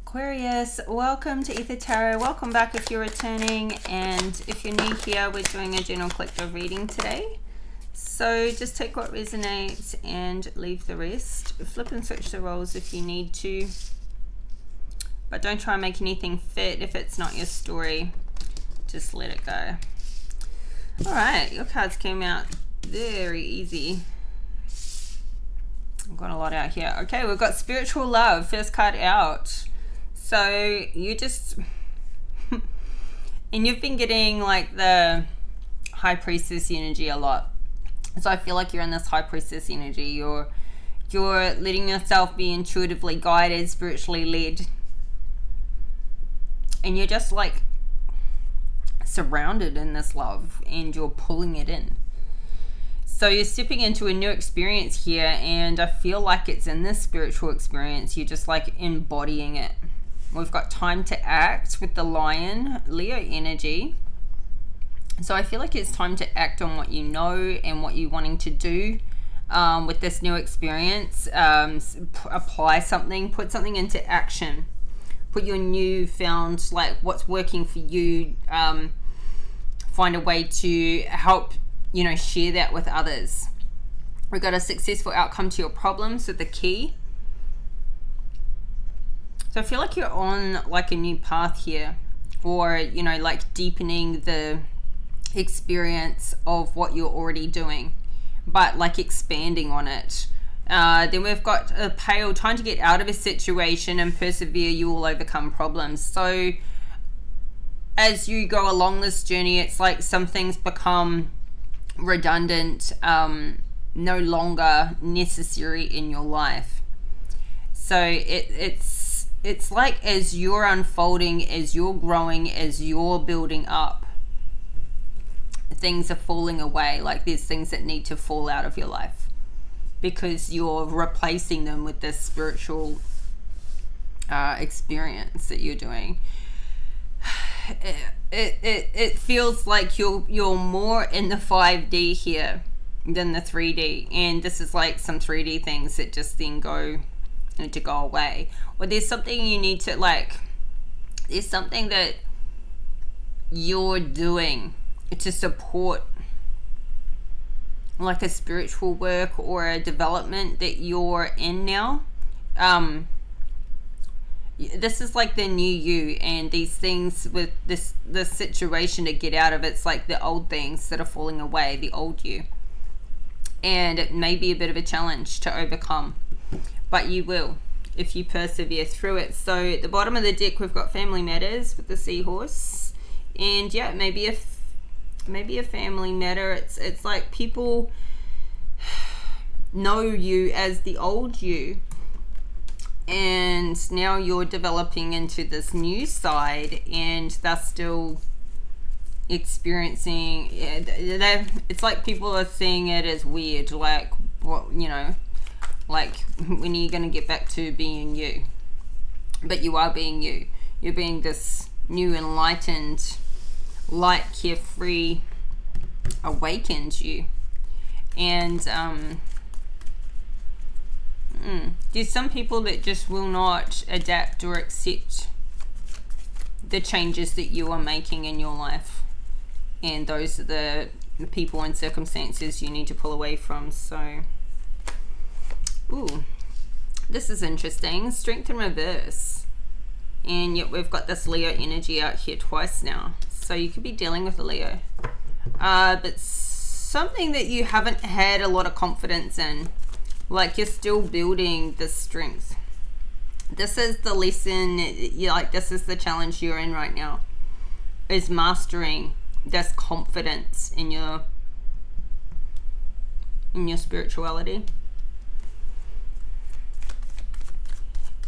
Aquarius, welcome to Ether Tarot. Welcome back if you're returning, and if you're new here, we're doing a general collective reading today. So just take what resonates and leave the rest. Flip and switch the roles if you need to, but don't try and make anything fit. If it's not your story, just let it go. All right, your cards came out very easy. I've got a lot out here. Okay, we've got spiritual love, first card out. So you just, and you've been getting like the high priestess energy a lot. So I feel like you're in this high priestess energy. You're letting yourself be intuitively guided, spiritually led. And you're just like surrounded in this love and you're pulling it in. So you're stepping into a new experience here, and I feel like it's in this spiritual experience. You're just like embodying it. We've got time to act with the lion, Leo energy. So I feel like it's time to act on what you know and what you're wanting to do with this new experience. Apply something, put something into action. Put your newfound, like what's working for you. Find a way to help, share that with others. We've got a successful outcome to your problems with the key. So I feel like you're on like a new path here, or, like deepening the experience of what you're already doing, but like expanding on it. Then we've got a pale, trying to get out of a situation and persevere, you will overcome problems. So as you go along this journey, it's like some things become redundant, no longer necessary in your life. So it's like as you're unfolding, as you're growing, as you're building up, things are falling away. Like there's things that need to fall out of your life because you're replacing them with this spiritual experience that you're doing. It feels like you're more in the 5D here than the 3D, and this is like some 3D things that just then need to go away. Or there's something you need to there's something that you're doing to support like a spiritual work or a development that you're in now. This is like the new you, and these things with this situation to get out of, it's like the old things that are falling away, the old you. And it may be a bit of a challenge to overcome, but you will if you persevere through it. So at the bottom of the deck, we've got family matters with the seahorse, and yeah, maybe a family matter. It's like people know you as the old you, and now you're developing into this new side, and they're still experiencing it's like people are seeing it as weird, like what, like when are you going to get back to being you? But you are being you. You're being this new, enlightened, light, carefree, awakened you. And there's some people that just will not adapt or accept the changes that you are making in your life, and those are the people and circumstances you need to pull away from. So this is interesting. Strength in reverse, and yet we've got this Leo energy out here twice now. So you could be dealing with a Leo, but something that you haven't had a lot of confidence in. Like you're still building this strength. This is the lesson, this is the challenge you're in right now, is mastering this confidence in your spirituality.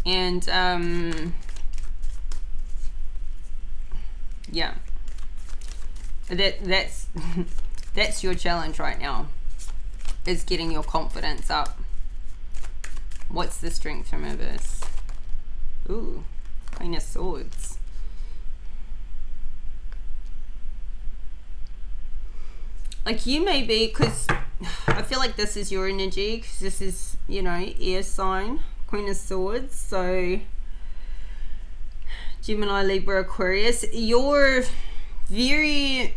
And yeah, that's that's your challenge right now, is getting your confidence up. What's the strength from reverse? Queen of Swords. Like you may be, because I feel like this is your energy, because this is, air sign, Queen of Swords. So Gemini, Libra, Aquarius, you're very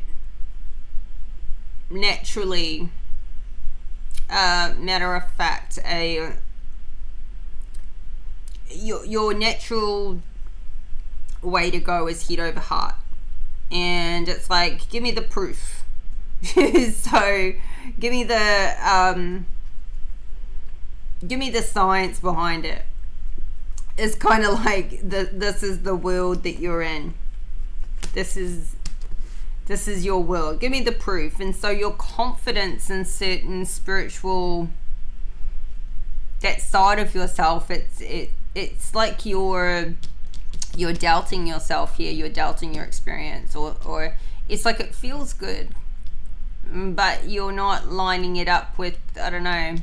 naturally, matter of fact, your natural way to go is head over heart, and it's like, give me the proof. So give me the science behind it. It's kind of like this is the world that you're in. This is your world. Give me the proof. And so your confidence in certain spiritual, that side of yourself, it's like you're doubting yourself here. You're doubting your experience, or it's like it feels good, but you're not lining it up with, I don't know,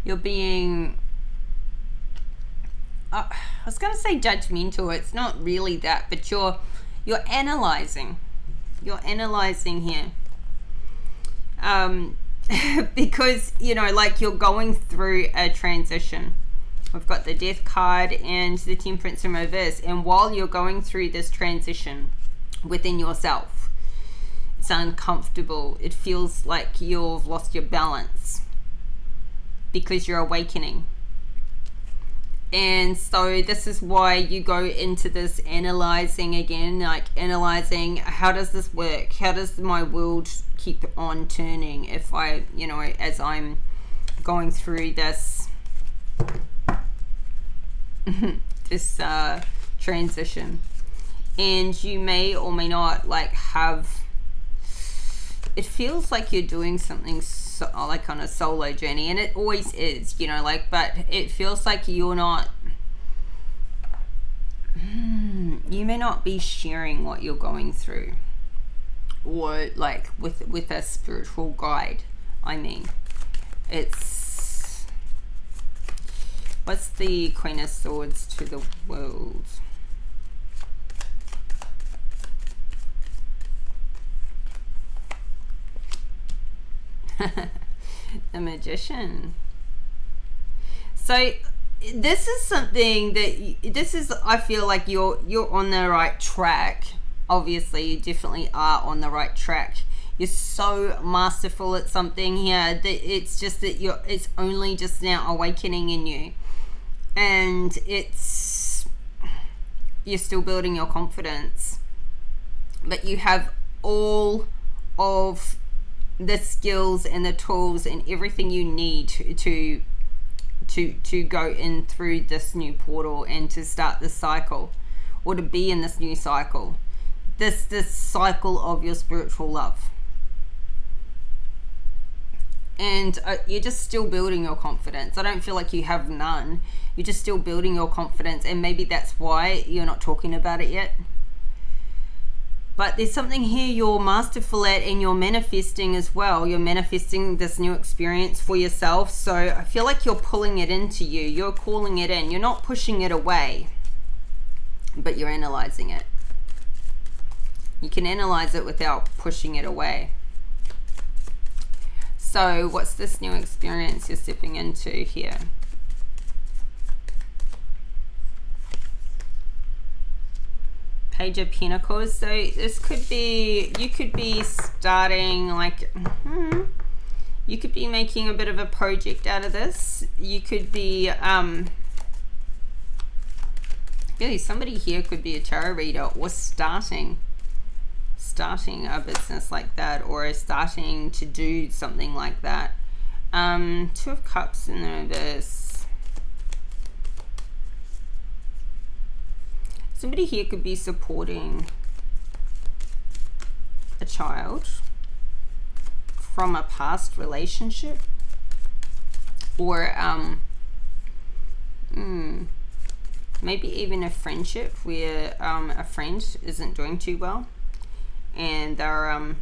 you're being, I was going to say judgmental. It's not really that, but you're analyzing. You're analyzing here. Because, you know, like you're going through a transition. We've got the Death card and the Temperance in reverse. And while you're going through this transition within yourself, it's uncomfortable. It feels like you've lost your balance because you're awakening. And so this is why you go into this analyzing again, like analyzing, how does this work? How does my world keep on turning if I, you know, as I'm going through this this transition. And you may or may not like have, it feels like you're doing something like on a solo journey, and it always is, you know, like, but it feels like you're not, you may not be sharing what you're going through, or like with a spiritual guide. I mean, it's, what's the Queen of Swords to the world? The Magician. So this is something that I feel like you're on the right track. Obviously you definitely are on the right track. You're so masterful at something here that it's just that it's only just now awakening in you, and you're still building your confidence, but you have all of the skills and the tools and everything you need to go in through this new portal and to start this cycle, or to be in this new cycle, this cycle of your spiritual love. And you're just still building your confidence. I don't feel like you have none. You're just still building your confidence, and maybe that's why you're not talking about it yet. But there's something here you're masterful at, and you're manifesting as well. You're manifesting this new experience for yourself. So I feel like you're pulling it into you. You're calling it in. You're not pushing it away, but you're analyzing it. You can analyze it without pushing it away. So what's this new experience you're stepping into here? Page of Pentacles. So this could be, you could be starting like, you could be making a bit of a project out of this. You could be, really somebody here could be a tarot reader, or starting a business like that, or starting to do something like that. Two of Cups in the reverse. Somebody here could be supporting a child from a past relationship, or maybe even a friendship where a friend isn't doing too well, and they're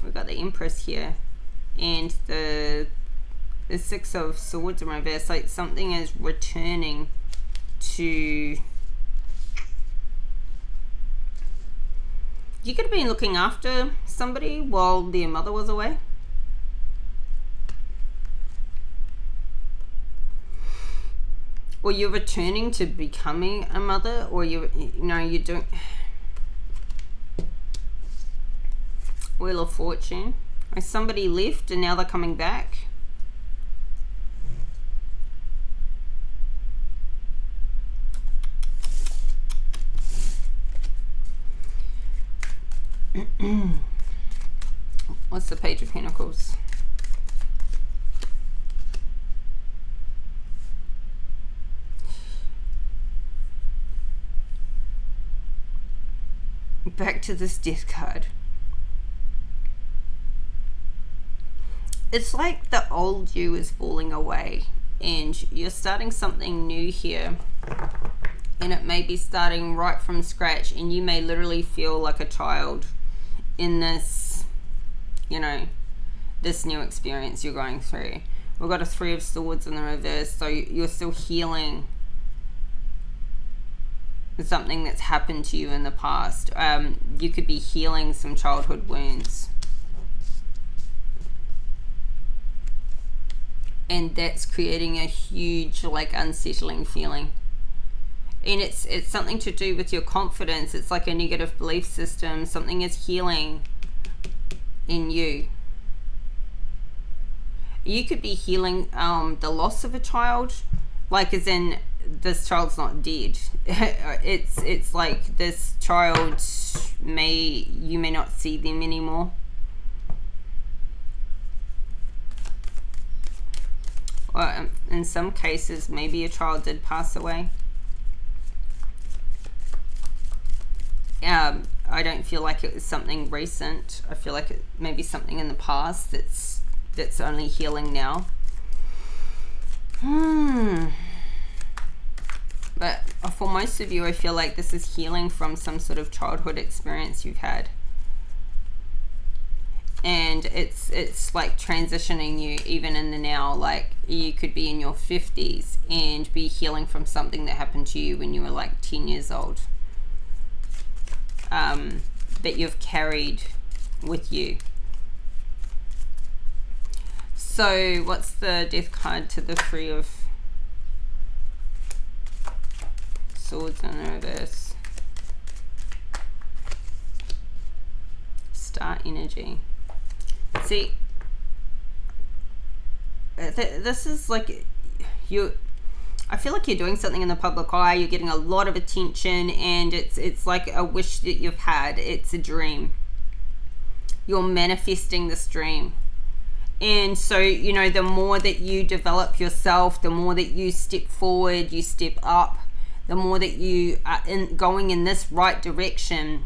we've got the Empress here, and the Six of Swords in reverse. Like something is returning to, you could have been looking after somebody while their mother was away. or you're returning to becoming a mother, or you're doing Wheel of Fortune. Somebody left and now they're coming back. What's the Page of Pentacles? Back to this Death card. It's like the old you is falling away and you're starting something new here, and it may be starting right from scratch, and you may literally feel like a child in this, this new experience you're going through. We've got a Three of Swords in the reverse, so you're still healing something that's happened to you in the past. You could be healing some childhood wounds. And that's creating a huge, unsettling feeling. And it's something to do with your confidence. It's like a negative belief system. Something is healing in you. You could be healing the loss of a child, as in this child's not dead. It's like this child you may not see them anymore. Or in some cases, maybe a child did pass away. I don't feel like it was something recent. I feel like it may be something in the past that's only healing now. But for most of you, I feel like this is healing from some sort of childhood experience you've had. And it's like transitioning you even in the now. Like you could be in your 50s and be healing from something that happened to you when you were 10 years old, that you've carried with you. So what's the Death card to the Three of Swords in the reverse? Star energy. See, this is like I feel like you're doing something in the public eye. You're getting a lot of attention, and it's like a wish that you've had. It's a dream. You're manifesting this dream. And so, the more that you develop yourself, the more that you step forward, you step up, the more that you are going in this right direction,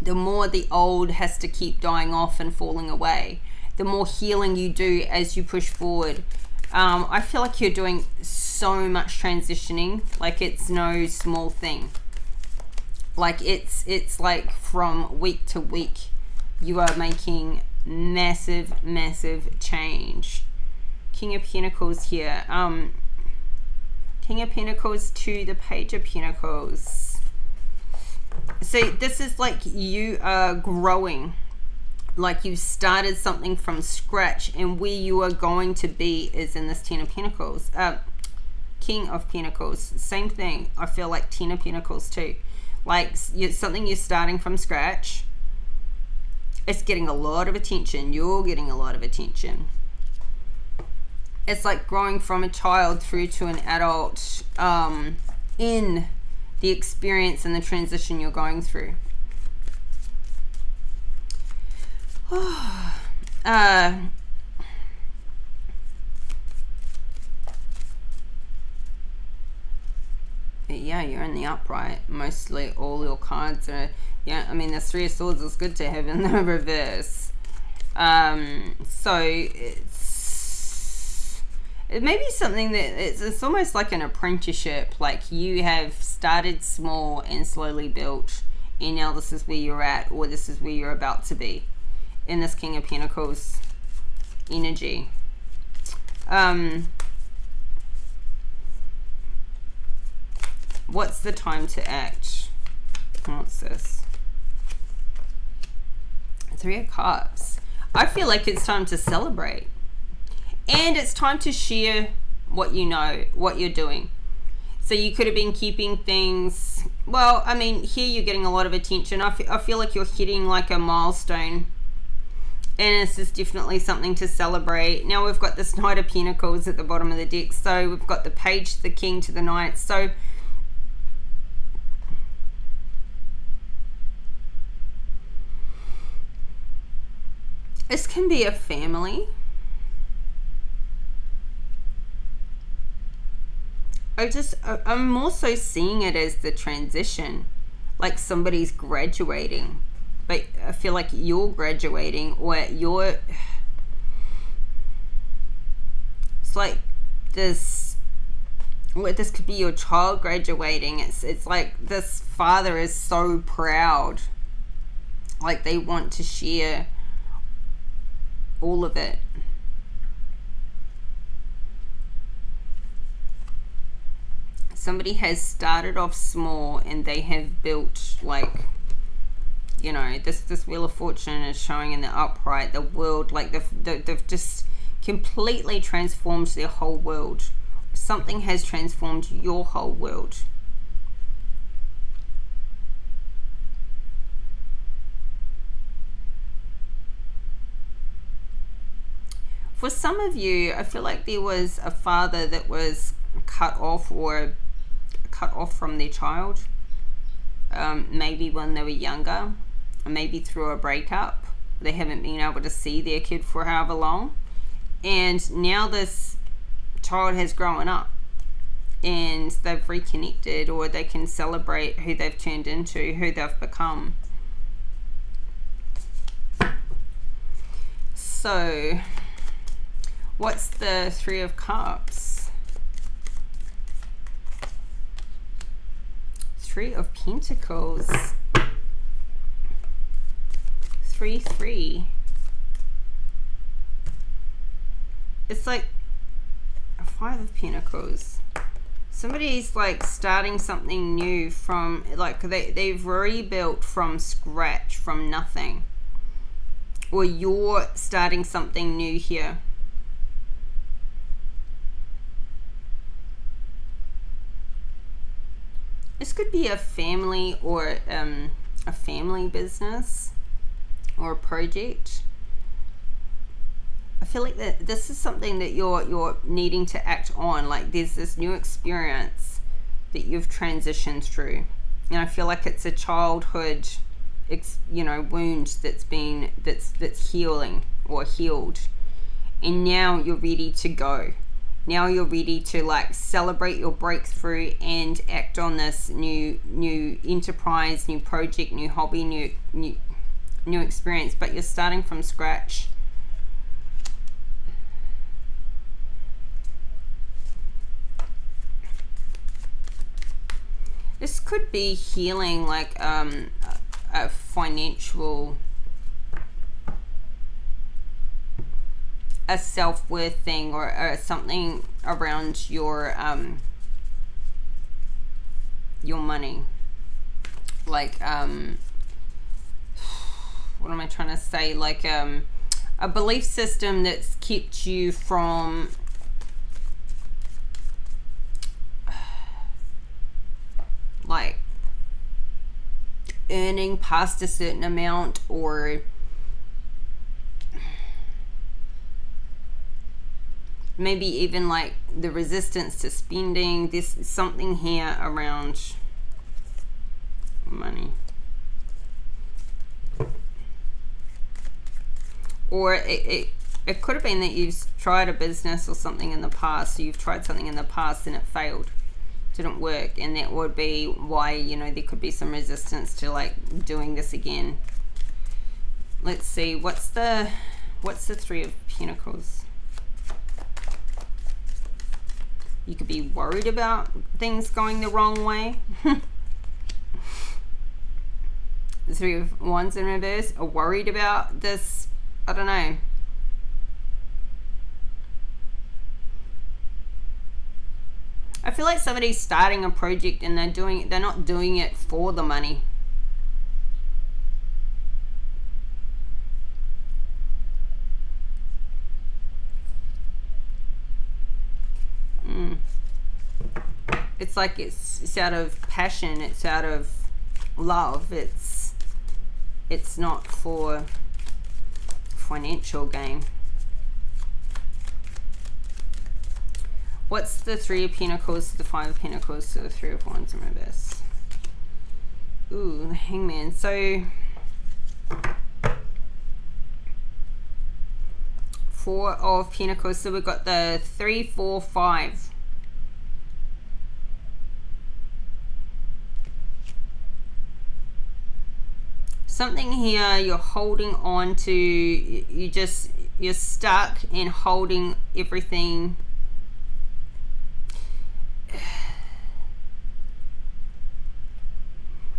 the more the old has to keep dying off and falling away. The more healing you do as you push forward. I feel like you're doing so much transitioning. It's no small thing. It's like from week to week, you are making massive change. King of Pentacles here. King of Pentacles to the Page of Pentacles. See, this is like you are growing, like you've started something from scratch, and where you are going to be is in this Ten of Pentacles. King of Pentacles, same thing. I feel like Ten of Pentacles too. Something you're starting from scratch. It's getting a lot of attention. You're getting a lot of attention. It's like growing from a child through to an adult, in the experience and the transition you're going through. Yeah, you're in the upright. Mostly all your cards are, the Three of Swords is good to have in the reverse. So it may be something that it's almost like an apprenticeship. Like you have started small and slowly built, and now this is where you're at, or this is where you're about to be in this King of Pentacles energy. What's the time to act? What's this? Three of Cups. I feel like it's time to celebrate. And it's time to share what you know, what you're doing. So you could have been keeping things, well, I mean, here you're getting a lot of attention. I feel like you're hitting like a milestone. And this is definitely something to celebrate. Now we've got this Knight of Pentacles at the bottom of the deck. So we've got the Page, the King to the Knight. So this can be a family. I'm more so seeing it as the transition. Like somebody's graduating. But I feel like you're graduating, or it's like this, or this could be your child graduating. It's like this father is so proud, like they want to share all of it. Somebody has started off small and they have built, like, you know, this Wheel of Fortune is showing in the upright, the world, like they've just completely transformed their whole world. Something has transformed your whole world. For some of you, I feel like there was a father that was cut off from their child, maybe when they were younger, or maybe through a breakup. They haven't been able to see their kid for however long, and now this child has grown up and they've reconnected, or they can celebrate who they've turned into, who they've become. So what's the Three of Cups? Three of Pentacles. 3-3. It's like a Five of Pentacles. Somebody's like starting something new from, like they've rebuilt from scratch, from nothing. Or you're starting something new here. This could be a family, or a family business, or a project. I feel like that this is something that you're needing to act on. Like there's this new experience that you've transitioned through, and I feel like it's a childhood, wound that's healing or healed, and now you're ready to go. Now you're ready to like celebrate your breakthrough and act on this new enterprise, new project, new hobby, new experience, but you're starting from scratch. This could be healing, like a financial, a self-worth thing, or something around your money. Like what am I trying to say? Like a belief system that's kept you from like earning past a certain amount, or maybe even like the resistance to spending. There's something here around money. Or it could have been that you've tried a business or something in the past. So you've tried something in the past and it failed, didn't work, and that would be why, there could be some resistance to like doing this again. Let's see, what's the Three of Pentacles? You could be worried about things going the wrong way. The Three of Wands in reverse, are worried about this, I don't know. I feel like somebody's starting a project and they're not doing it for the money. It's like it's out of passion, it's out of love, it's not for financial gain. What's the Three of Pentacles to the Five of Pentacles to the Three of Wands in reverse? Ooh, the Hangman. So Four of Pentacles. So we've got the 3, 4, 5. Something here you're holding on to, you're stuck in holding everything.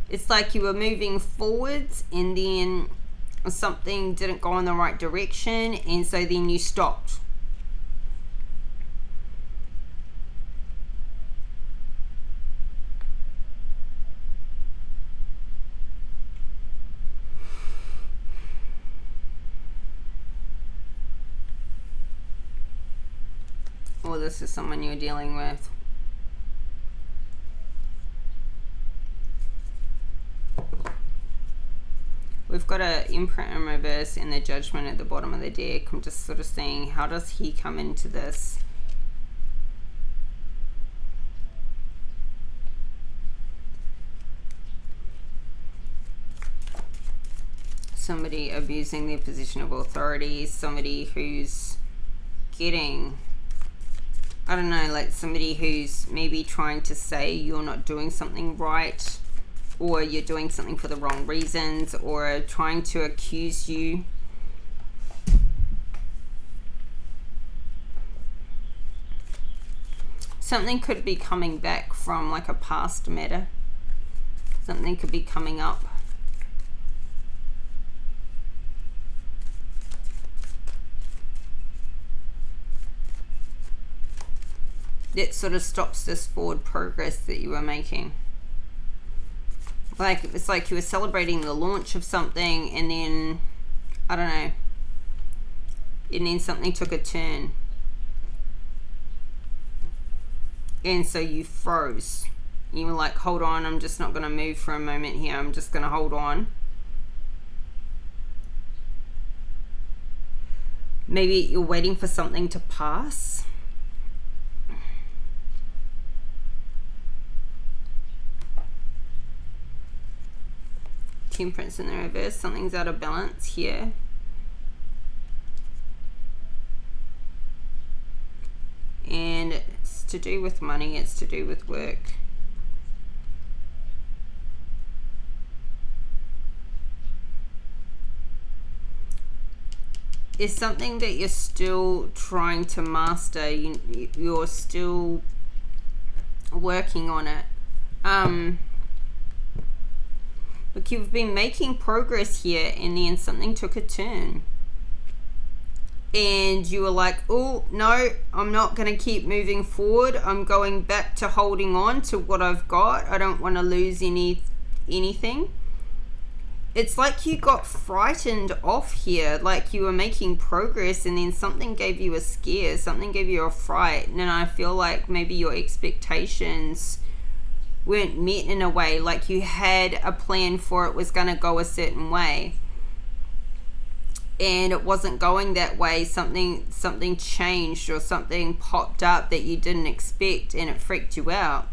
It's like you were moving forwards and then something didn't go in the right direction, and so then you stopped. Or this is someone you're dealing with. We've got an Emperor in reverse and the Judgment at the bottom of the deck. I'm just sort of saying, how does he come into this? Somebody abusing their position of authority, somebody who's getting, I don't know, like somebody who's maybe trying to say you're not doing something right, or you're doing something for the wrong reasons, or trying to accuse you. Something could be coming back from like a past matter. Something could be coming up. That sort of stops this forward progress that you were making. Like, it's like you were celebrating the launch of something, and then, I don't know, and then something took a turn. And so you froze. You were like, hold on, I'm just not going to move for a moment here. I'm just going to hold on. Maybe you're waiting for something to pass. Temperance in the reverse. Something's out of balance here. And it's to do with money. It's to do with work. It's something that you're still trying to master. You're still working on it. Look, you've been making progress here, and then something took a turn. And you were like, oh, no, I'm not going to keep moving forward. I'm going back to holding on to what I've got. I don't want to lose anything. It's like you got frightened off here, like you were making progress, and then something gave you a scare, something gave you a fright. And I feel like maybe your expectations weren't met in a way, like you had a plan for it was going to go a certain way, and it wasn't going that way. Something changed, or something popped up that you didn't expect, and it freaked you out,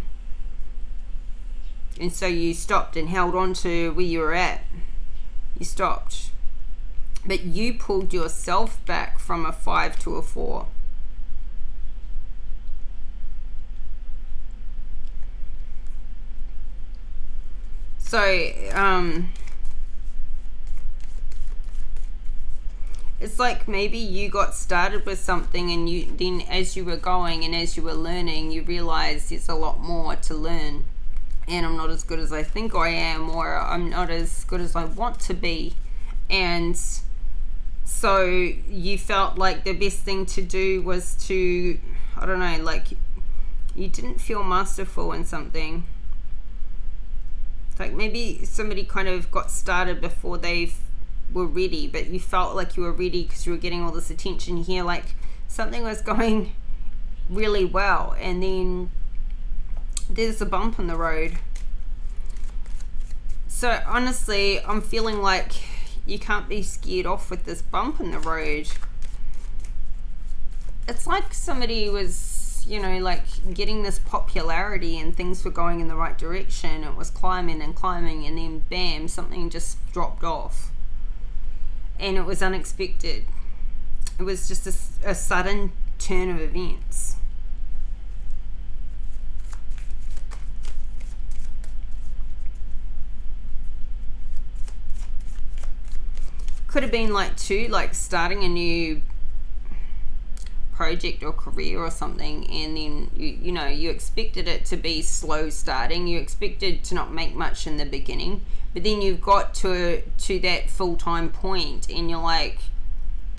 and so you stopped and held on to where you were at. You stopped, but you pulled yourself back from a 5 to a 4. So, it's like maybe you got started with something, and you then, as you were going and as you were learning, you realized there's a lot more to learn, and I'm not as good as I think I am, or I'm not as good as I want to be. And so you felt like the best thing to do was to, I don't know, like you didn't feel masterful in something. Like maybe somebody kind of got started before they were ready, but you felt like you were ready because you were getting all this attention here. Like something was going really well, and then there's a bump in the road. So honestly, I'm feeling like you can't be scared off with this bump in the road. It's like somebody was, you know, like getting this popularity and things were going in the right direction. It was climbing and climbing, and then bam, something just dropped off. And it was unexpected. It was just a sudden turn of events. Could have been like starting a new project or career or something, and then you know, you expected it to be slow starting, you expected to not make much in the beginning, but then you've got to that full-time point and you're like,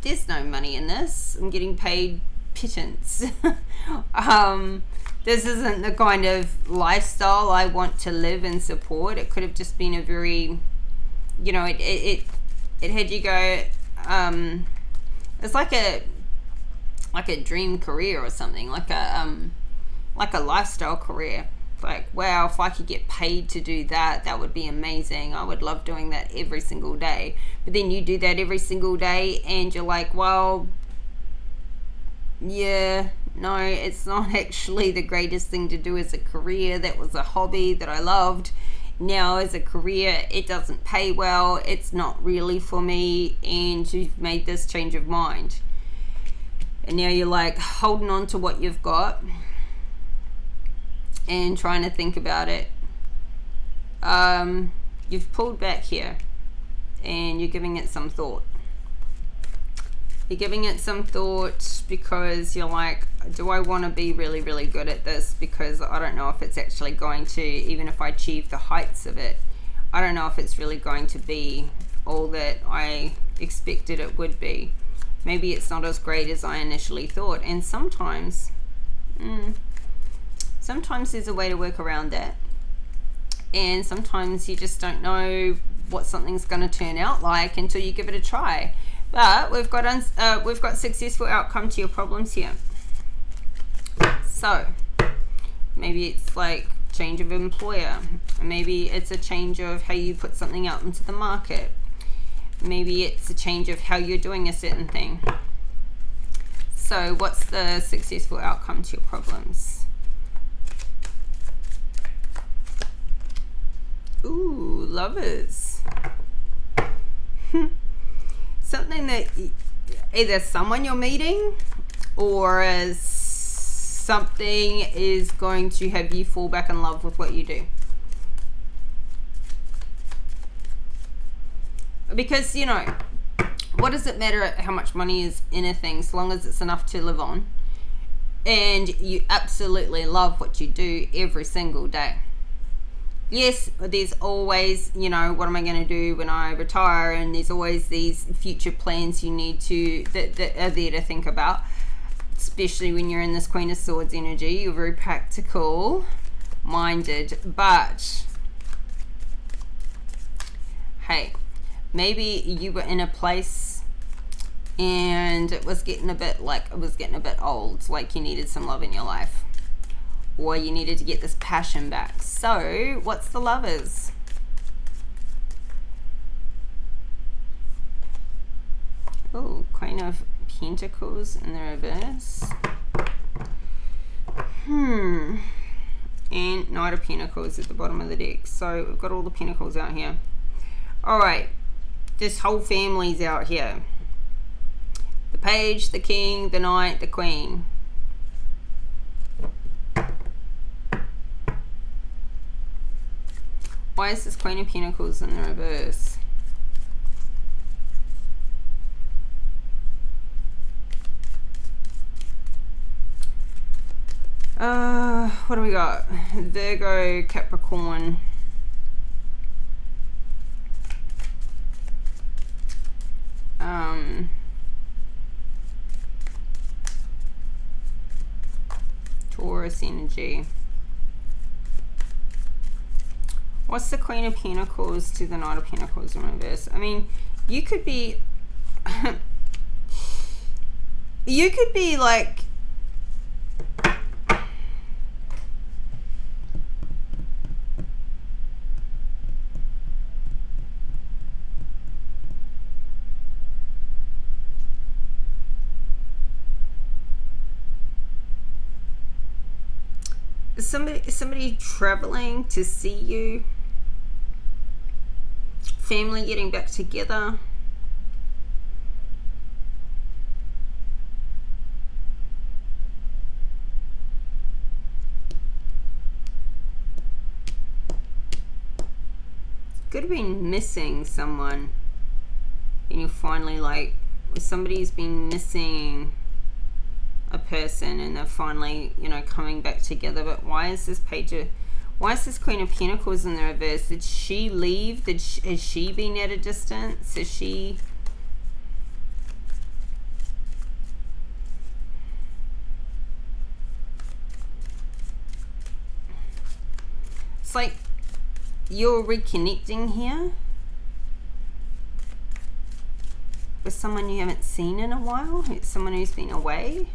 there's no money in this, I'm getting paid pittance. This isn't the kind of lifestyle I want to live and support. It could have just been a very, you know, it had you go, it's like a dream career or something, like a lifestyle career. Like, wow, if I could get paid to do that, that would be amazing. I would love doing that every single day. But then you do that every single day and you're like, well, yeah, no, it's not actually the greatest thing to do as a career. That was a hobby that I loved. Now as a career, it doesn't pay well, it's not really for me, and you've made this change of mind. And now you're like holding on to what you've got and trying to think about it. You've pulled back here and you're giving it some thought. You're giving it some thought because you're like, do I want to be really, really good at this? Because I don't know if it's actually going to, even if I achieve the heights of it, I don't know if it's really going to be all that I expected it would be. Maybe it's not as great as I initially thought. And sometimes there's a way to work around that. And sometimes you just don't know what something's going to turn out like until you give it a try. But we've got successful outcome to your problems here. So maybe it's like change of employer. Maybe it's a change of how you put something out into the market. Maybe it's a change of how you're doing a certain thing. So what's the successful outcome to your problems? Ooh, lovers. Something that either someone you're meeting or as something is going to have you fall back in love with what you do. Because, you know, what does it matter how much money is in a thing so long as it's enough to live on and you absolutely love what you do every single day? Yes, there's always, you know, what am I going to do when I retire? And there's always these future plans you need to, that are there to think about. Especially when you're in this Queen of Swords energy. You're very practical minded. But, hey, maybe you were in a place and it was getting a bit old. Like you needed some love in your life. Or you needed to get this passion back. So, what's the lovers? Oh, Queen of Pentacles in the reverse. And Knight of Pentacles at the bottom of the deck. So, we've got all the Pentacles out here. Alright, this whole family's out here. The Page, the King, the Knight, the Queen. Why is this Queen of Pentacles in the reverse? What do we got? Virgo, Capricorn. Taurus energy. What's the Queen of Pentacles to the Knight of Pentacles in reverse? I mean, you could be like, Somebody traveling to see you, family getting back together. Could have been missing someone, and you're finally like, somebody's been missing a person, and they're finally, you know, coming back together. But why is this why is this Queen of Pentacles in the reverse? Did she leave? Has she been at a distance? Is she... It's like you're reconnecting here with someone you haven't seen in a while. It's someone who's been away.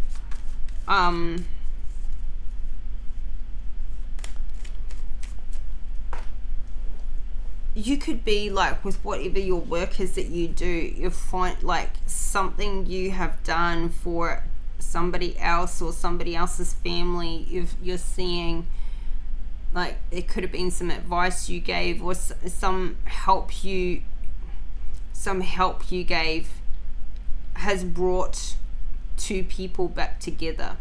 You could be like, with whatever your work is that you do, you find like something you have done for somebody else or somebody else's family. You're seeing, like, it could have been some advice you gave, or some help you gave has brought two people back together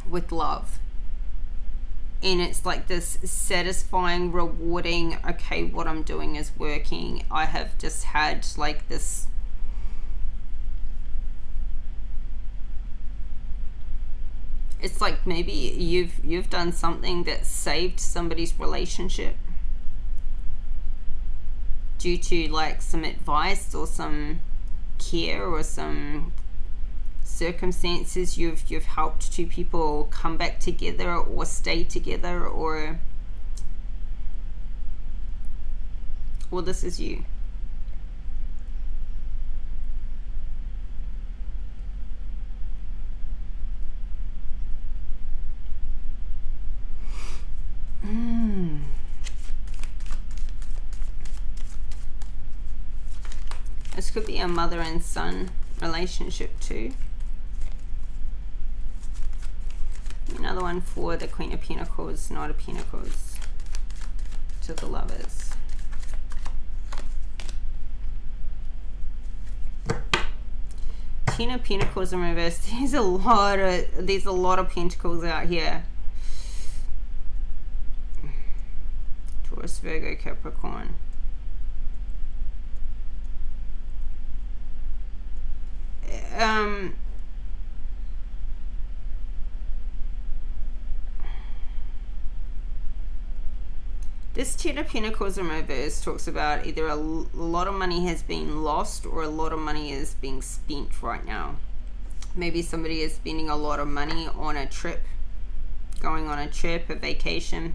with love. And it's like this satisfying, rewarding, okay, what I'm doing is working. I have just had like this, it's like maybe you've done something that saved somebody's relationship due to like some advice or some care or some circumstances. You've helped two people come back together or stay together, or this is you. This could be a mother and son relationship too. Another one for the Queen of Pentacles, Knight of Pentacles, to the lovers. Ten of Pentacles in reverse. There's a lot of pentacles out here. Taurus, Virgo, Capricorn. This Ten of Pentacles in reverse talks about either a lot of money has been lost or a lot of money is being spent right now. Maybe somebody is spending a lot of money on a trip, going on a trip, a vacation,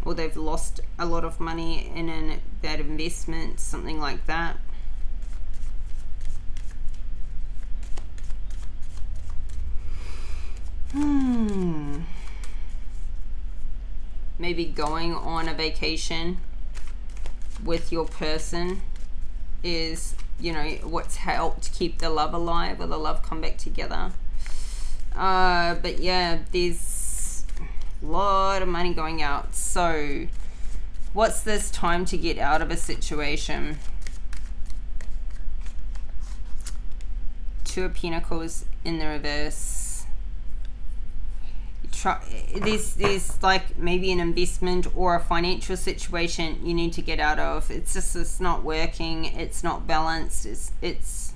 or they've lost a lot of money in a bad investment, something like that. Maybe going on a vacation with your person is, you know, what's helped keep the love alive, or the love come back together. But yeah, there's a lot of money going out. So what's this time to get out of a situation? Two of Pentacles in the reverse. There's like maybe an investment or a financial situation you need to get out of. It's not working. It's not balanced. It's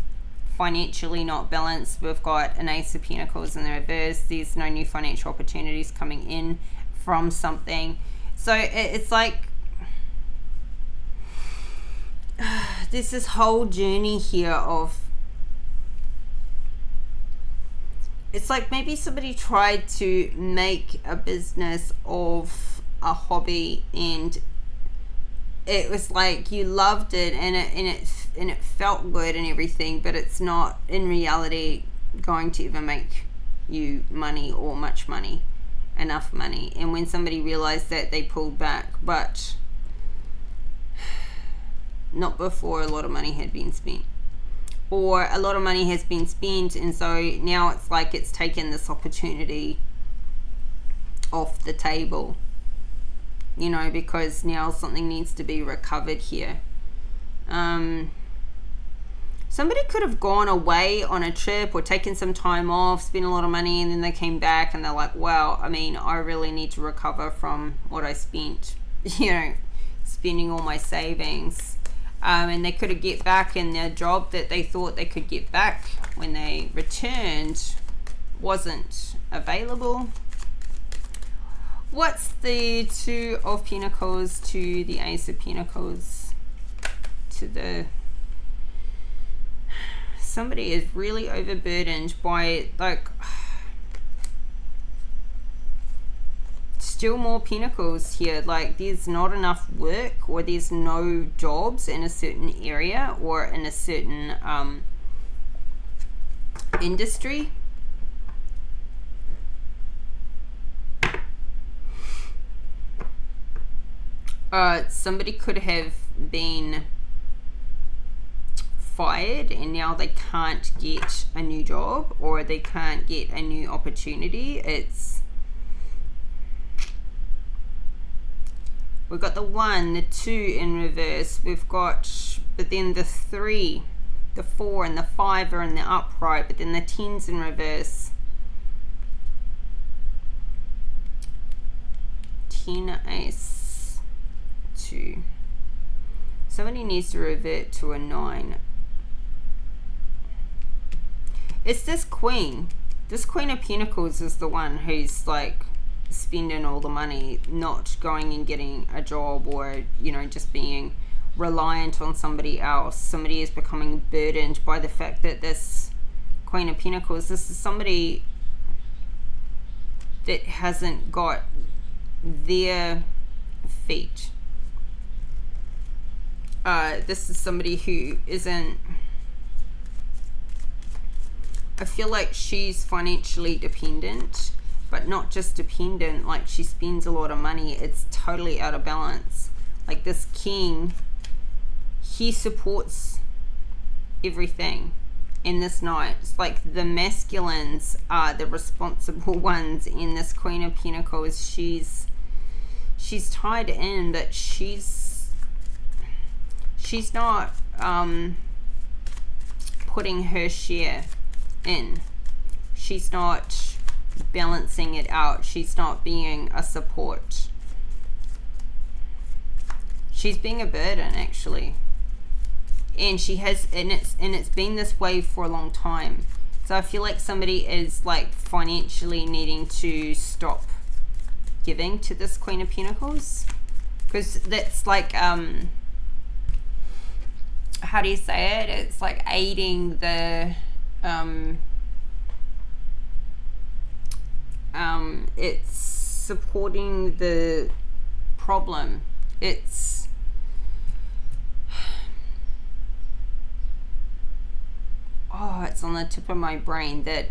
financially not balanced. We've got an Ace of Pentacles in the reverse. There's no new financial opportunities coming in from something. So it's like there's this whole journey here of, it's like maybe somebody tried to make a business of a hobby, and it was like you loved it and it felt good and everything, but it's not in reality going to ever make you money or much money, enough money. And when somebody realized that, they pulled back, but not before a lot of money had been spent. Or a lot of money has been spent, and so now it's like it's taken this opportunity off the table, you know, because now something needs to be recovered here. Somebody could have gone away on a trip or taken some time off, spent a lot of money, and then they came back and they're like, wow, I mean, I really need to recover from what I spent, you know, spending all my savings. And they could have get back, and their job that they thought they could get back when they returned wasn't available. What's the Two of Pentacles to the Ace of Pentacles? To the... Somebody is really overburdened by, like... Still more pentacles here. Like, there's not enough work, or there's no jobs in a certain area or in a certain industry. Somebody could have been fired and now they can't get a new job, or they can't get a new opportunity. We've got the 1, the 2 in reverse. We've got, but then the 3, the 4, and the 5 are in the upright, but then the 10's in reverse. 10 Ace 2. Somebody needs to revert to a 9. It's this Queen. This Queen of Pentacles is the one who's like spending all the money, not going and getting a job, or, you know, just being reliant on somebody else. Somebody is becoming burdened by the fact that this Queen of Pentacles, this is somebody that hasn't got their feet. This is somebody who isn't... I feel like she's financially dependent, but not just dependent, like she spends a lot of money. It's totally out of balance. Like this King, he supports everything in this Knight. It's like the masculines are the responsible ones in this Queen of Pentacles. She's tied in, but she's not putting her share in. She's not balancing it out. She's not being a support. She's being a burden, actually. And she has, and it's been this way for a long time. So I feel like somebody is like financially needing to stop giving to this Queen of Pentacles, because that's like how do you say it? It's like aiding the it's supporting the problem. It's it's on the tip of my brain that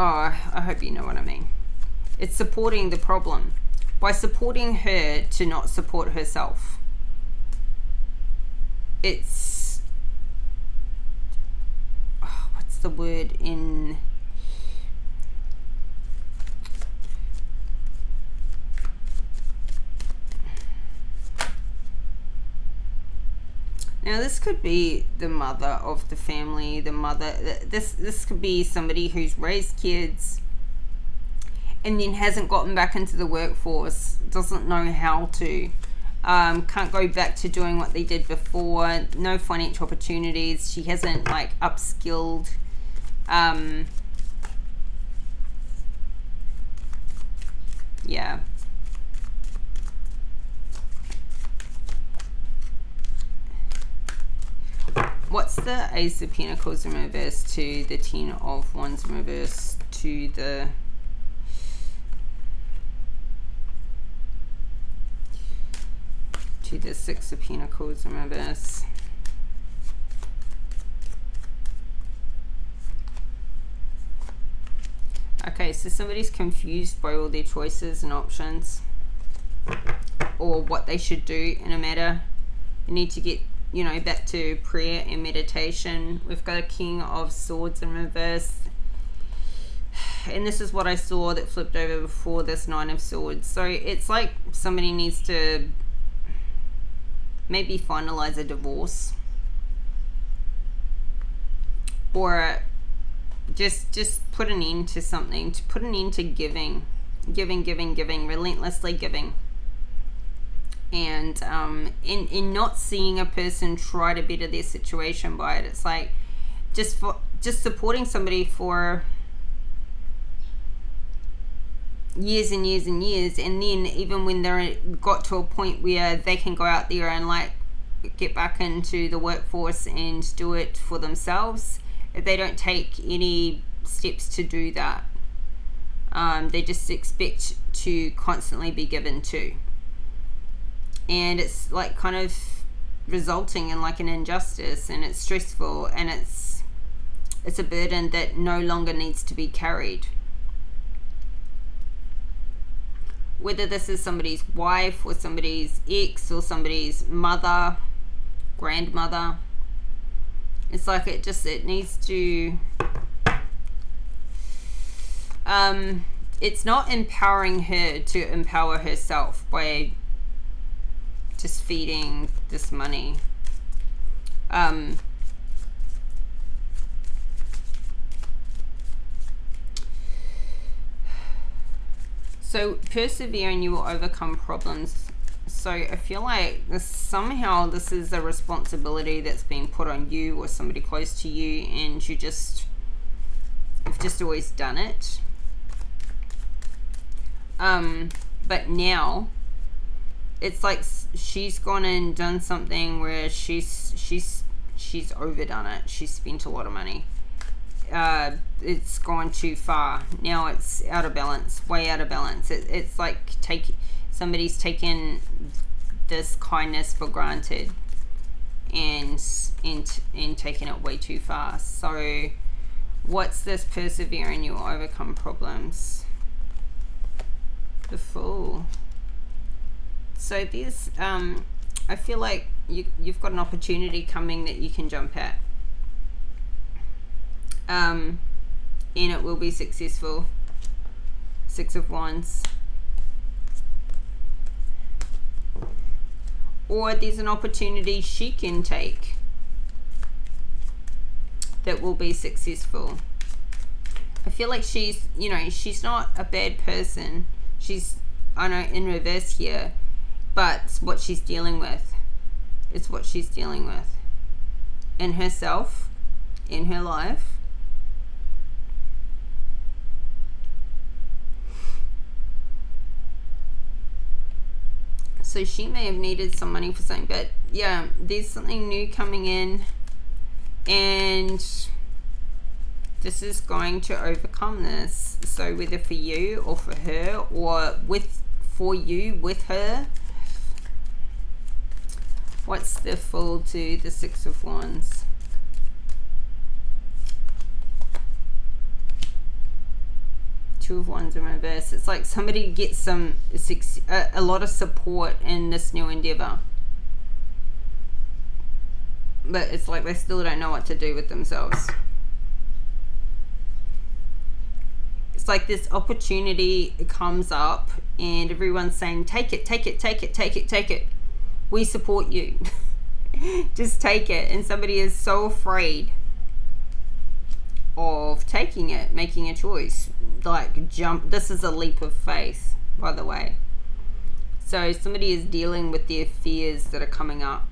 I hope you know what I mean. It's supporting the problem by supporting her to not support herself. It's what's the word in now? This could be the mother of the family, the mother. This could be somebody who's raised kids and then hasn't gotten back into the workforce, doesn't know how to, can't go back to doing what they did before, no financial opportunities. She hasn't like upskilled. Yeah. What's the Ace of Pentacles in reverse to the 10 of Wands in reverse to the Six of Pentacles in reverse? Okay, so somebody's confused by all their choices and options, or what they should do in a matter. You need to get you know, back to prayer and meditation. We've got a King of Swords in reverse. And this is what I saw that flipped over before this Nine of Swords. So it's like somebody needs to maybe finalize a divorce, or just put an end to something, to put an end to giving, relentlessly giving, and in not seeing a person try to better their situation by it. It's like just supporting somebody for years and years and years, and then even when they're got to a point where they can go out there and like get back into the workforce and do it for themselves, they don't take any steps to do that. They just expect to constantly be given to, and it's like kind of resulting in like an injustice, and it's stressful, and it's a burden that no longer needs to be carried. Whether this is somebody's wife or somebody's ex or somebody's mother, grandmother, it's like it needs to it's not empowering her to empower herself by just feeding this money. So persevere and you will overcome problems. So I feel like somehow this is a responsibility that's being put on you or somebody close to you, and you've just always done it. But now it's like she's gone and done something where she's overdone it. She's spent a lot of money. It's gone too far. Now it's out of balance, way out of balance. It's like somebody's taken this kindness for granted and taken it way too far. So what's this? Persevere and you'll overcome problems. The Fool. So there's I feel like you've got an opportunity coming that you can jump at. And it will be successful. Six of Wands. Or there's an opportunity she can take that will be successful. I feel like she's not a bad person. She's, I know, in reverse here, but it's what she's dealing with. It's what she's dealing with in herself, in her life. So she may have needed some money for something, but yeah, there's something new coming in, and this is going to overcome this. So whether for you or for her, or for you with her. What's the Fool to the Six of Wands? Two of Wands in reverse. It's like somebody gets a lot of support in this new endeavor, but it's like they still don't know what to do with themselves. It's like this opportunity comes up and everyone's saying, take it, take it, take it, take it, take it. We support you. Just take it. And somebody is so afraid of taking it, making a choice. Like jump. This is a leap of faith, by the way. So somebody is dealing with their fears that are coming up.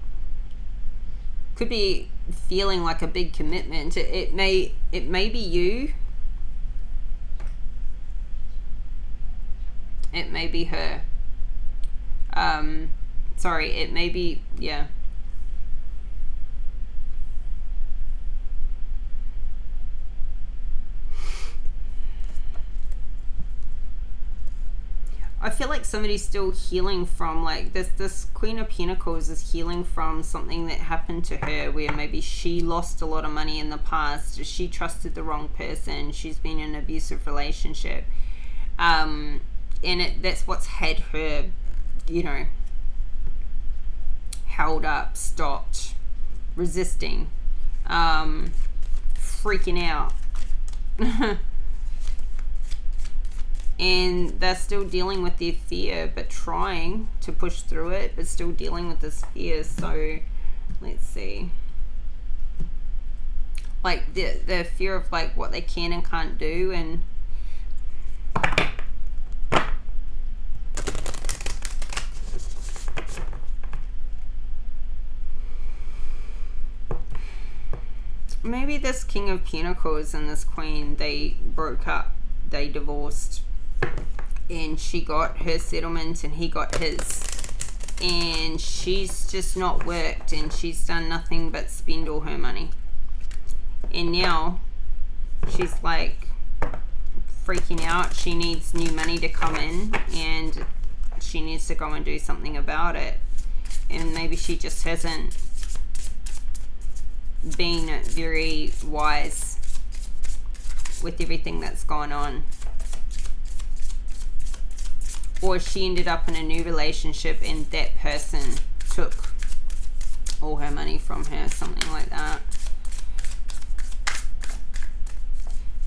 Could be feeling like a big commitment. It may be you. It may be her. Sorry, it may be, yeah. I feel like somebody's still healing from, like, this Queen of Pentacles is healing from something that happened to her, where maybe she lost a lot of money in the past, she trusted the wrong person, she's been in an abusive relationship, and that's what's had her, held up, stopped, resisting, freaking out. And they're still dealing with their fear, but trying to push through it, but still dealing with this fear. So let's see, like the fear of like what they can and can't do. And maybe this King of Pentacles and this Queen, they broke up, they divorced, and she got her settlement and he got his, and she's just not worked and she's done nothing but spend all her money, and now she's like freaking out. She needs new money to come in and she needs to go and do something about it, and maybe she just hasn't been very wise with everything that's gone on. Or she ended up in a new relationship and that person took all her money from her, something like that.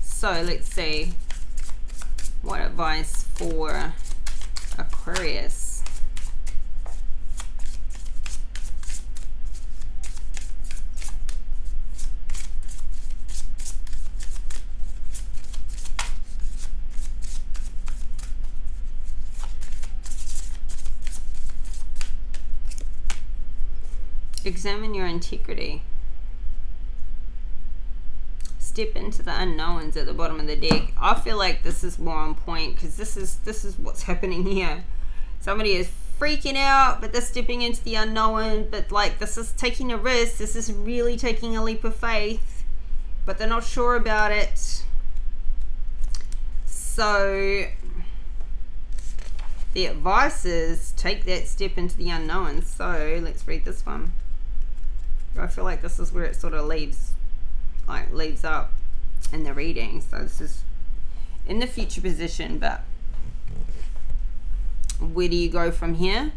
So let's see, what advice for Aquarius? Examine your integrity. Step into the unknowns at the bottom of the deck. I feel like this is more on point because this is what's happening here. Somebody is freaking out, but they're stepping into the unknown. But like, this is taking a risk. This is really taking a leap of faith, but they're not sure about it. So the advice is take that step into the unknown. So let's read this one. I feel like this is where it sort of leaves up in the reading. So this is in the future position, but where do you go from here?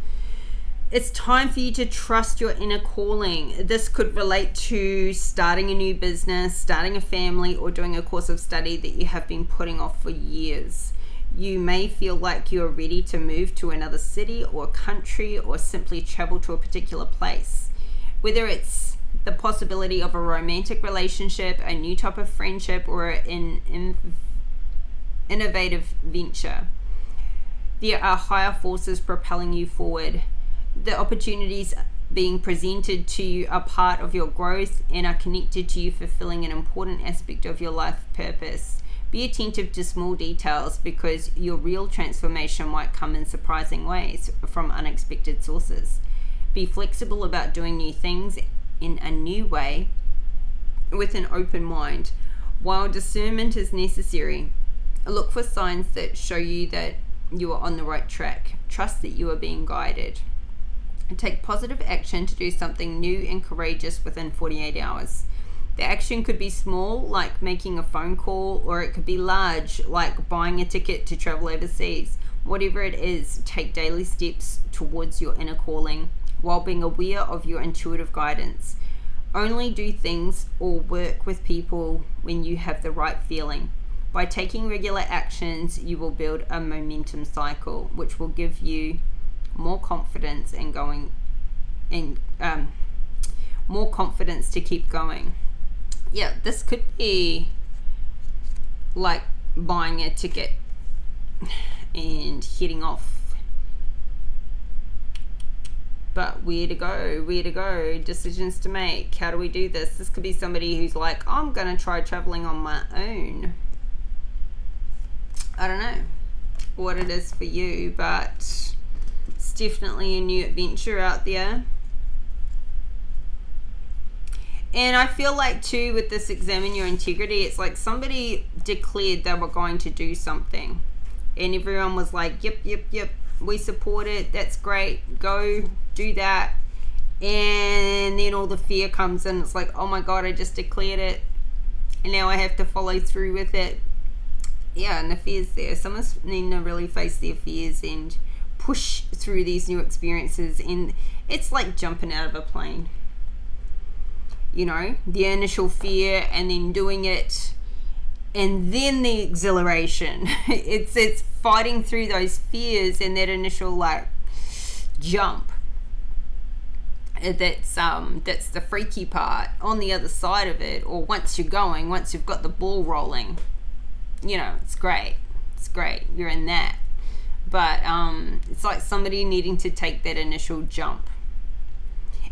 It's time for you to trust your inner calling. This could relate to starting a new business, starting a family, or doing a course of study that you have been putting off for years. You may feel like you are ready to move to another city or country, or simply travel to a particular place. Whether it's the possibility of a romantic relationship, a new type of friendship, or an innovative venture, there are higher forces propelling you forward. The opportunities being presented to you are part of your growth and are connected to you fulfilling an important aspect of your life purpose. Be attentive to small details because your real transformation might come in surprising ways from unexpected sources. Be flexible about doing new things in a new way with an open mind. While discernment is necessary, look for signs that show you that you are on the right track. Trust that you are being guided. And take positive action to do something new and courageous within 48 hours. The action could be small, like making a phone call, or it could be large, like buying a ticket to travel overseas. Whatever it is, take daily steps towards your inner calling while being aware of your intuitive guidance. Only do things or work with people when you have the right feeling. By taking regular actions, you will build a momentum cycle, which will give you more confidence more confidence to keep going. Yeah, this could be like buying a ticket and heading off. But where to go, decisions to make. How do we do this? This could be somebody who's like, I'm going to try traveling on my own. I don't know what it is for you, but it's definitely a new adventure out there. And I feel like too, with this examine your integrity, it's like somebody declared they were going to do something and everyone was like, yep, we support it, that's great, go do that. And then all the fear comes in. It's like, oh my god, I just declared it and now I have to follow through with it. Yeah, and the fear's there. Someone's needing to really face their fears and push through these new experiences, and it's like jumping out of a plane. you know, the initial fear and then doing it, and then the exhilaration. It's fighting through those fears and that initial like jump. That's the freaky part. On the other side of it, or once you've got the ball rolling, you know, it's great. You're in that. But it's like somebody needing to take that initial jump.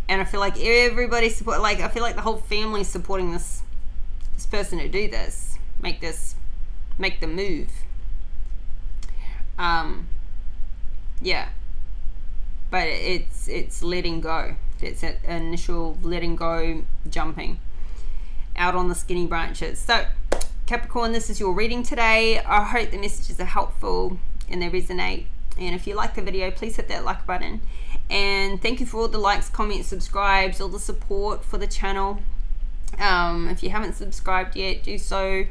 And I feel like everybody's I feel like the whole family's supporting this person to do this, make the move. Yeah. But it's letting go. It's that initial letting go, jumping out on the skinny branches. So Capricorn, this is your reading today. I hope the messages are helpful and they resonate. And if you like the video, please hit that like button. And thank you for all the likes, comments, subscribes, all the support for the channel. If you haven't subscribed yet, do so.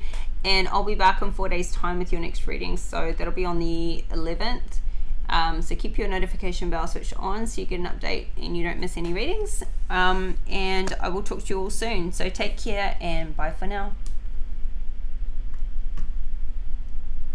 And I'll be back in 4 days time with your next reading. So that'll be on the 11th. So keep your notification bell switched on so you get an update and you don't miss any readings. And I will talk to you all soon. So take care and bye for now.